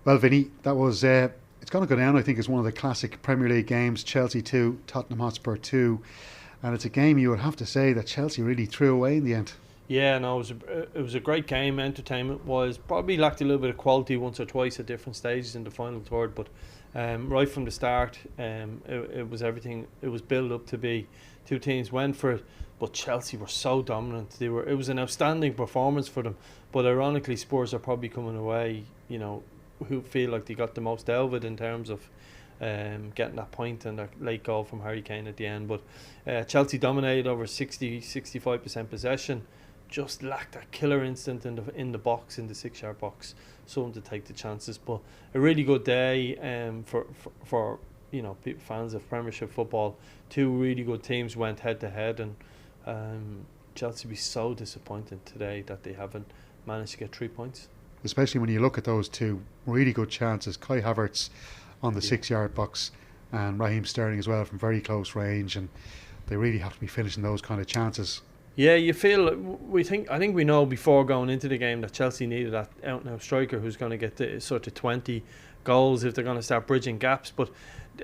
Well, Vinny, that was it's going to go down, I think, as one of the classic Premier League games. Chelsea 2, Tottenham Hotspur 2. And it's a game you would have to say that Chelsea really threw away in the end. Yeah, no, it was a great game. Entertainment was probably lacked a little bit of quality once or twice at different stages in the final third, but right from the start, it was everything. It was built up to be. Two teams went for it, but Chelsea were so dominant. It was an outstanding performance for them. But ironically, Spurs are probably coming away, who feel like they got the most out of it in terms of getting that point and that late goal from Harry Kane at the end. But Chelsea dominated over 65% possession. Just lacked that killer instinct in the box, in the 6-yard box, someone to take the chances. But a really good day for fans of Premiership football. Two really good teams went head to head, and Chelsea be so disappointed today that they haven't managed to get 3 points. Especially when you look at those two really good chances, Kai Havertz on the 6-yard box and Raheem Sterling as well from very close range, and they really have to be finishing those kind of chances. Yeah, you feel I think we know before going into the game that Chelsea needed that out and out striker who's going to get the sort of 20 goals if they're going to start bridging gaps. But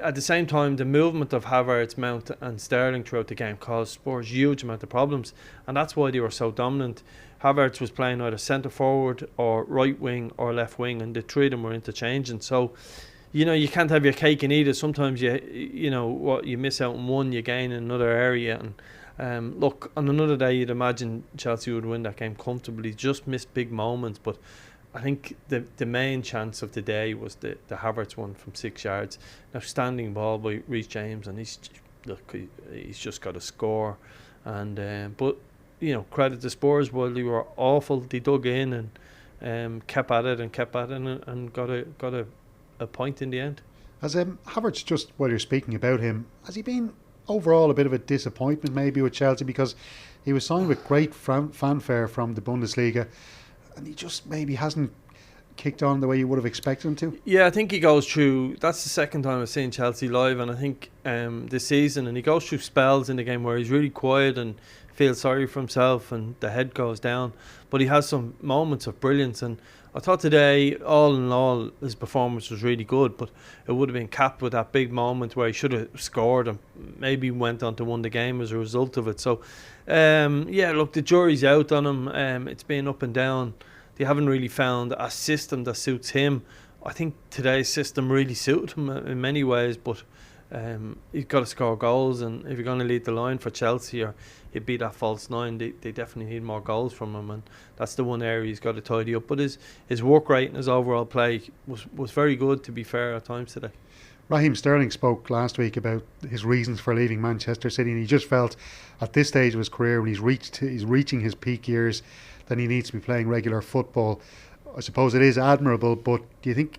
at the same time, the movement of Havertz, Mount and Sterling throughout the game caused Spurs huge amount of problems, and that's why they were so dominant. Havertz was playing either centre forward or right wing or left wing, and the three of them were interchanging. So you can't have your cake and eat it. Sometimes you miss out on one, you gain in another area. And look, on another day you'd imagine Chelsea would win that game comfortably. Just missed big moments, but I think the main chance of the day was the Havertz one from 6 yards. An outstanding ball by Reece James, and he's just got to score. And but credit to Spurs, while they were awful, they dug in and kept at it and got a point in the end. Has Havertz, just while you're speaking about him, has he been overall a bit of a disappointment maybe with Chelsea, because he was signed with great fanfare from the Bundesliga and he just maybe hasn't kicked on the way you would have expected him to? Yeah, I think he goes through, that's the second time I've seen Chelsea live, and I think this season, and he goes through spells in the game where he's really quiet and feels sorry for himself and the head goes down, but he has some moments of brilliance. And I thought today, all in all, his performance was really good, but it would have been capped with that big moment where he should have scored and maybe went on to win the game as a result of it. So, look, the jury's out on him. It's been up and down. They haven't really found a system that suits him. I think today's system really suited him in many ways, but you've got to score goals, and if you're going to lead the line for Chelsea or he'd be that false nine, they definitely need more goals from him, and that's the one area he's got to tidy up. But his work rate and his overall play was very good, to be fair, at times today. Raheem Sterling spoke last week about his reasons for leaving Manchester City, and he just felt at this stage of his career, when he's reaching his peak years, then he needs to be playing regular football. I suppose it is admirable, but do you think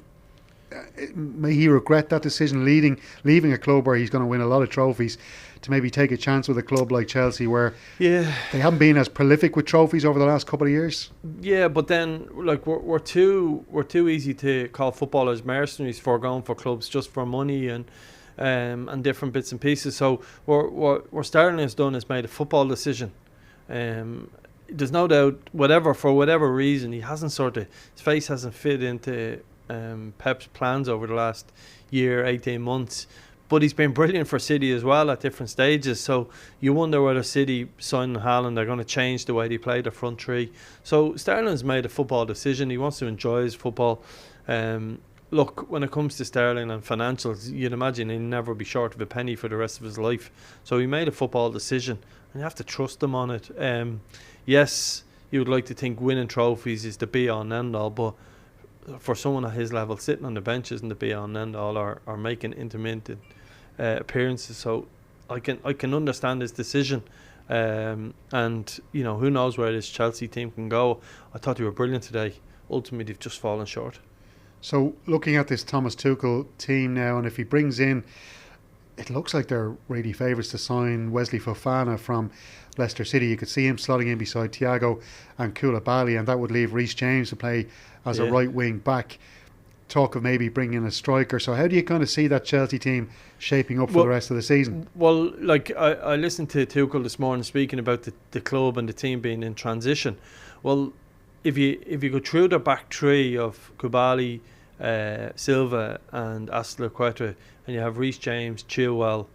may he regret that decision, leaving a club where he's going to win a lot of trophies, to maybe take a chance with a club like Chelsea, where they haven't been as prolific with trophies over the last couple of years? Yeah, but then like we're too easy to call footballers mercenaries for going for clubs just for money and different bits and pieces. So what Sterling has done is made a football decision. There's no doubt, for whatever reason, his face hasn't fit into Pep's plans over the last year, 18 months. But he's been brilliant for City as well at different stages. So you wonder whether City signing Haaland are going to change the way they play the front three. So Sterling's made a football decision. He wants to enjoy his football. Look, when it comes to Sterling and financials, you'd imagine he'll never be short of a penny for the rest of his life. So he made a football decision, and you have to trust him on it. Yes, you would like to think winning trophies is the be-all and end-all, but for someone at his level, sitting on the bench isn't the be-all and end-all, or making intermittent appearances. So I can understand his decision, and who knows where this Chelsea team can go. I thought they were brilliant today. Ultimately, they've just fallen short. So looking at this Thomas Tuchel team now, and if he brings in, it looks like they're really favourites to sign Wesley Fofana from Leicester City. You could see him slotting in beside Thiago and Koulibaly, and that would leave Reece James to play as a right wing back. Talk of maybe bringing in a striker. So how do you kind of see that Chelsea team shaping up for the rest of the season? Well, like I listened to Tuchel this morning speaking about the club and the team being in transition. Well, if you go through the back three of Koulibaly, Silva and Aspilicueta, and you have Reece James, Chilwell,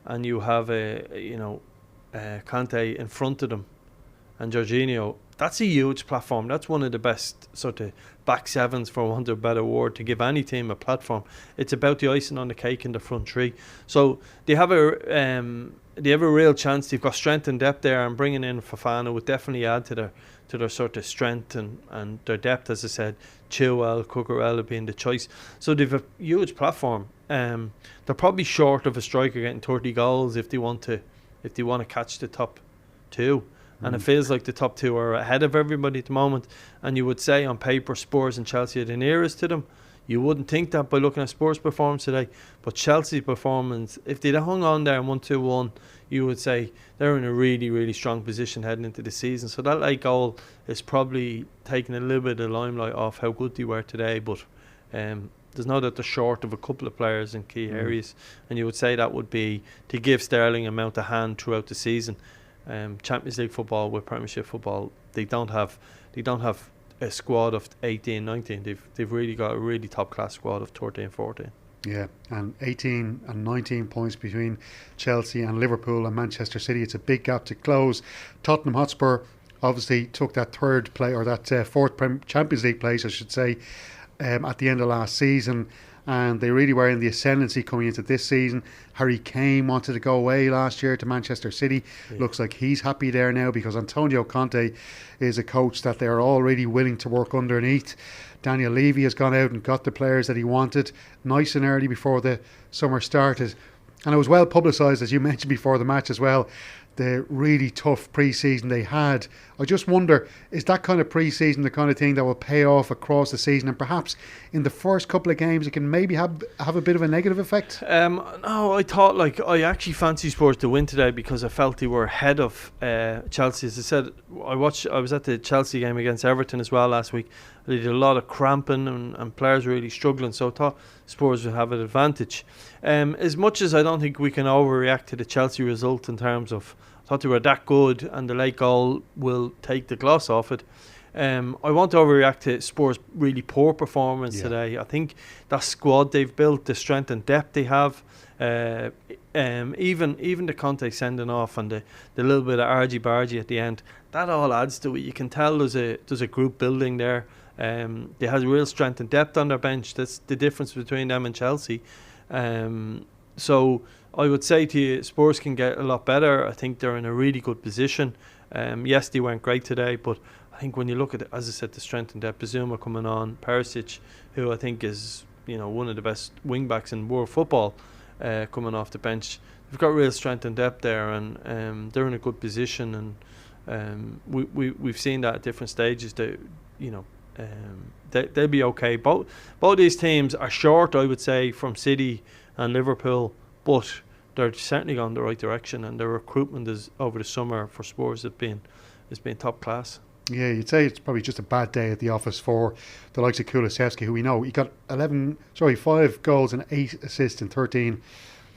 and you have Conte in front of them, and Jorginho. That's a huge platform. That's one of the best sort of back sevens, for want of a better word, to give any team a platform. It's about the icing on the cake in the front three. So they have a real chance. They've got strength and depth there, and bringing in Fofana would definitely add to their sort of strength and their depth. As I said, Chilwell, Cucurella being the choice. So they've a huge platform. They're probably short of a striker getting 30 goals if they want to catch the top two. And it feels like the top two are ahead of everybody at the moment. And you would say on paper Spurs and Chelsea are the nearest to them. You wouldn't think that by looking at Spurs' performance today. But Chelsea's performance, if they'd have hung on there and 1-2-1, you would say they're in a really, really strong position heading into the season. So that late goal is probably taking a little bit of the limelight off how good they were today. But there's no doubt they're short of a couple of players in key areas. And you would say that would be to give Sterling a mount of hand throughout the season. Champions League football with Premiership football, they don't have a squad of 18, 19. They've really got a really top class squad of 13, 14. Yeah, and 18 and 19 points between Chelsea and Liverpool and Manchester City. It's a big gap to close. Tottenham Hotspur obviously took that fourth Champions League place, I should say, at the end of last season. And they really were in the ascendancy coming into this season. Harry Kane wanted to go away last year to Manchester City. Yeah. Looks like he's happy there now because Antonio Conte is a coach that they're already willing to work underneath. Daniel Levy has gone out and got the players that he wanted nice and early before the summer started. And it was well publicised, as you mentioned before the match as well, the really tough pre-season they had. I just wonder, is that kind of pre-season the kind of thing that will pay off across the season, and perhaps in the first couple of games it can maybe have a bit of a negative effect? No, I actually fancy Spurs to win today because I felt they were ahead of Chelsea. As I said, I was at the Chelsea game against Everton as well last week. They did a lot of cramping and players really struggling, so I thought Spurs would have an advantage. As much as I don't think we can overreact to the Chelsea result in terms of I thought they were that good and the late goal will take the gloss off it. I won't overreact to Spurs' really poor performance today. I think that squad they've built, the strength and depth they have, even the Conte sending off and the little bit of argy-bargy at the end, that all adds to it. You can tell there's a group building there. They have real strength and depth on their bench. That's the difference between them and Chelsea. So I would say to you, Spurs can get a lot better. I think they're in a really good position. Yes, they weren't great today, but I think when you look at it, as I said, the strength and depth, Bazuma coming on, Perisic, who I think is one of the best wing backs in world football, coming off the bench. They've got real strength and depth there, and they're in a good position. And we've seen that at different stages. They'll be okay. Both these teams are short, I would say, from City and Liverpool, but they're certainly going the right direction, and their recruitment is over the summer for Spurs has been top class. Yeah, you'd say it's probably just a bad day at the office for the likes of Kulusevski, who we know he got 5 goals and 8 assists in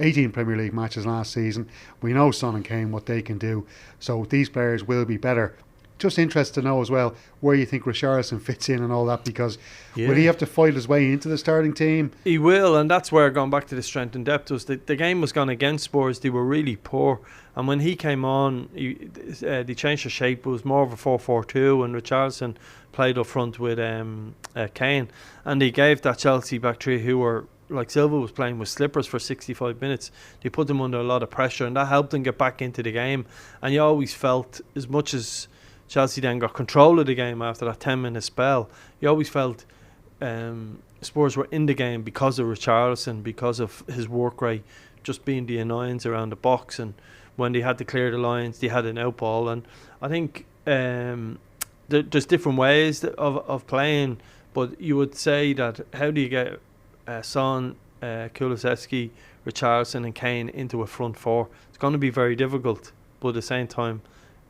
18 Premier League matches last season. We know Son and Kane, what they can do, so these players will be better. Just interested to know as well where you think Richarlison fits in and all that, because will he have to fight his way into the starting team? He will, and that's where, going back to the strength and depth, was the game was gone against Spurs. They were really poor, and when he came on, they changed the shape. It was more of a 4-4-2, and Richarlison played up front with Kane, and he gave that Chelsea back three, who were like Silva was playing with slippers for 65 minutes. They put them under a lot of pressure, and that helped them get back into the game. And you always felt, as much as Chelsea then got control of the game after that 10-minute spell, you always felt Spurs were in the game because of Richarlison, because of his work rate, just being the annoyance around the box, and when they had to clear the lines, they had an out ball. And I think there's different ways of playing, but you would say that how do you get Son, Kulusevski, Richarlison and Kane into a front four? It's going to be very difficult, but at the same time,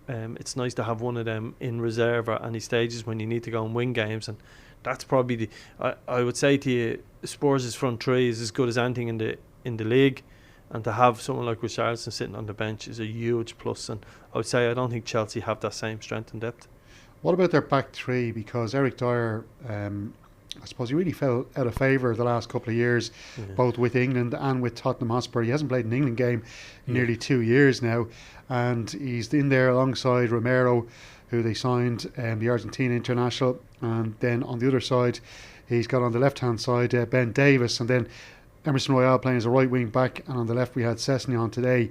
it's nice to have one of them in reserve at any stages when you need to go and win games. And that's probably I would say to you, Spurs' front three is as good as anything in the league, and to have someone like Richarlison sitting on the bench is a huge plus. And I would say I don't think Chelsea have that same strength and depth. What about their back three? Because Eric Dyer I suppose he really fell out of favour the last couple of years, both with England and with Tottenham Hotspur. He hasn't played an England game in nearly 2 years now, and he's in there alongside Romero, who they signed, the Argentine international, and then on the other side he's got on the left hand side Ben Davies, and then Emerson Royale playing as a right wing back, and on the left we had Sessegnon today.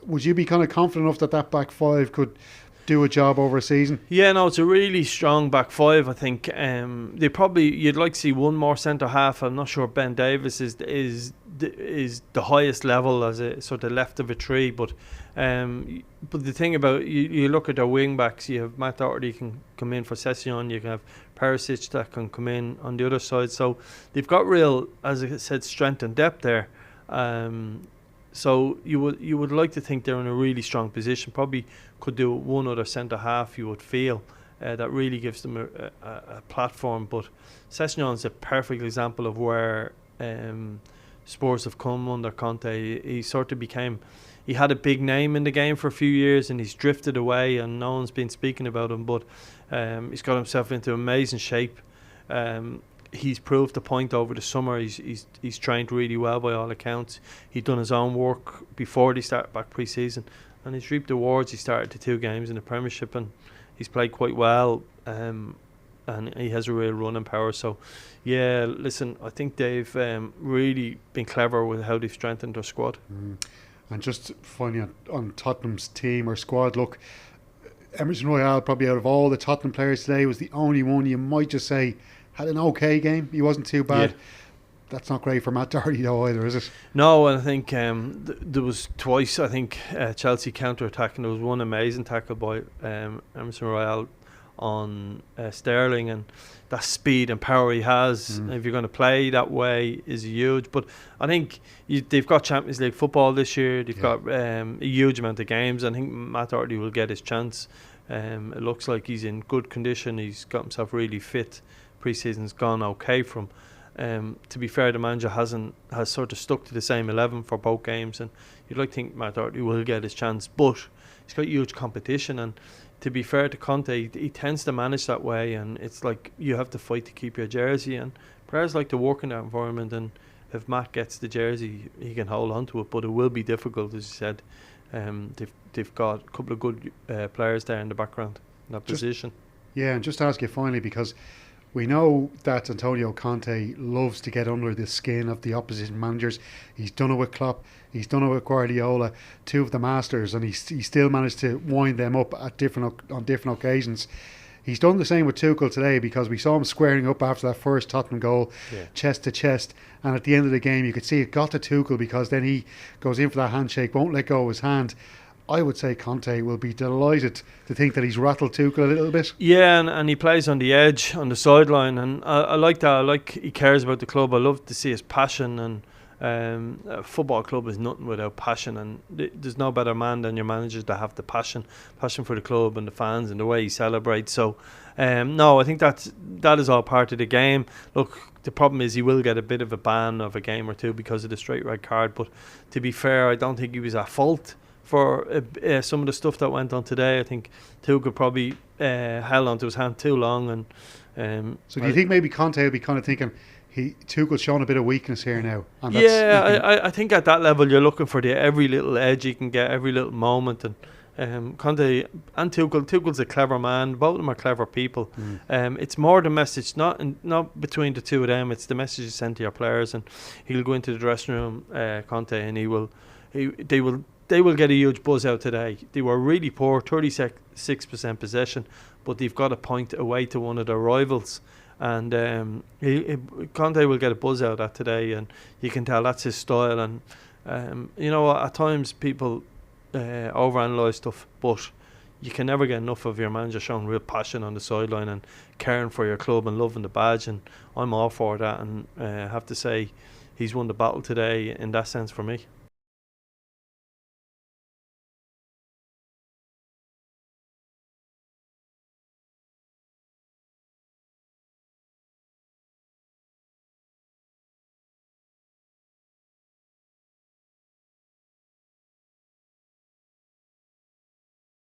Would you be kind of confident enough that back five could do a job over a season? Yeah, no, it's a really strong back five. I think you'd like to see one more centre half. I'm not sure Ben Davies is the highest level as a sort of left of a tree, but the thing about you look at their wing backs, you have Matt Doherty can come in for Sessegnon, you can have Perisic that can come in on the other side, so they've got real, as I said, strength and depth there. So you would like to think they're in a really strong position. Probably could do one other centre half, you would feel, that really gives them a platform. But Sessegnon's a perfect example of where Spurs have come under Conte. He sort of he had a big name in the game for a few years, and he's drifted away, and no one's been speaking about him. But he's got himself into amazing shape. He's proved the point over the summer. He's trained really well by all accounts. He'd done his own work before they started back pre-season, and he's reaped rewards. He started the 2 games in the Premiership, and he's played quite well, and he has a real running power. So yeah, listen, I think they've really been clever with how they've strengthened their squad. And just finally on Tottenham's team or squad, look, Emerson Royale, probably out of all the Tottenham players today, was the only one you might just say had an okay game. He wasn't too bad. That's not great for Matt Doherty though either, is it? No, and I think there was twice, I think, Chelsea counter-attacking. There was one amazing tackle by Emerson Royale on Sterling, and that speed and power he has, if you're going to play that way, is huge. But I think they've got Champions League football this year. They've got a huge amount of games. I think Matt Doherty will get his chance. It looks like he's in good condition. He's got himself really fit. Pre-season's gone okay for him. To be fair, the manager has sort of stuck to the same 11 for both games, and you'd like to think Matt Doherty will get his chance, but he's got huge competition, and to be fair to Conte, he tends to manage that way, and it's like you have to fight to keep your jersey, and players like to work in that environment, and if Matt gets the jersey he can hold on to it, but it will be difficult, as you said. They've got a couple of good players there in the background in that position. Yeah, and just to ask you finally, because we know that Antonio Conte loves to get under the skin of the opposition managers. He's done it with Klopp, he's done it with Guardiola, 2 of the masters, and he still managed to wind them up on different occasions. He's done the same with Tuchel today, because we saw him squaring up after that first Tottenham goal, chest to chest, and at the end of the game you could see it got to Tuchel, because then he goes in for that handshake, won't let go of his hand. I would say Conte will be delighted to think that he's rattled Tuchel a little bit. Yeah, and he plays on the edge, on the sideline, and I like that. I like he cares about the club. I love to see his passion, and a football club is nothing without passion, and there's no better man than your manager to have the passion for the club and the fans and the way he celebrates. So no, I think that is all part of the game. Look, the problem is he will get a bit of a ban of a game or two because of the straight red card, but to be fair, I don't think he was at fault for some of the stuff that went on today. I think Tuchel probably held on to his hand too long, and so do you think maybe Conte will be kind of thinking Tuchel's showing a bit of weakness here now? And I think at that level you're looking for every little edge you can get, every little moment, and Conte and Tuchel's a clever man. Both of them are clever people. It's more the message, not between the two of them. It's the message you send to your players, and he'll go into the dressing room, Conte, and they will get a huge buzz out today. They were really poor, 36% possession, but they've got a point away to one of their rivals. And Conte will get a buzz out of that today, and you can tell that's his style. And you know, at times people overanalyze stuff, but you can never get enough of your manager showing real passion on the sideline and caring for your club and loving the badge. And I'm all for that. And I have to say, he's won the battle today in that sense for me.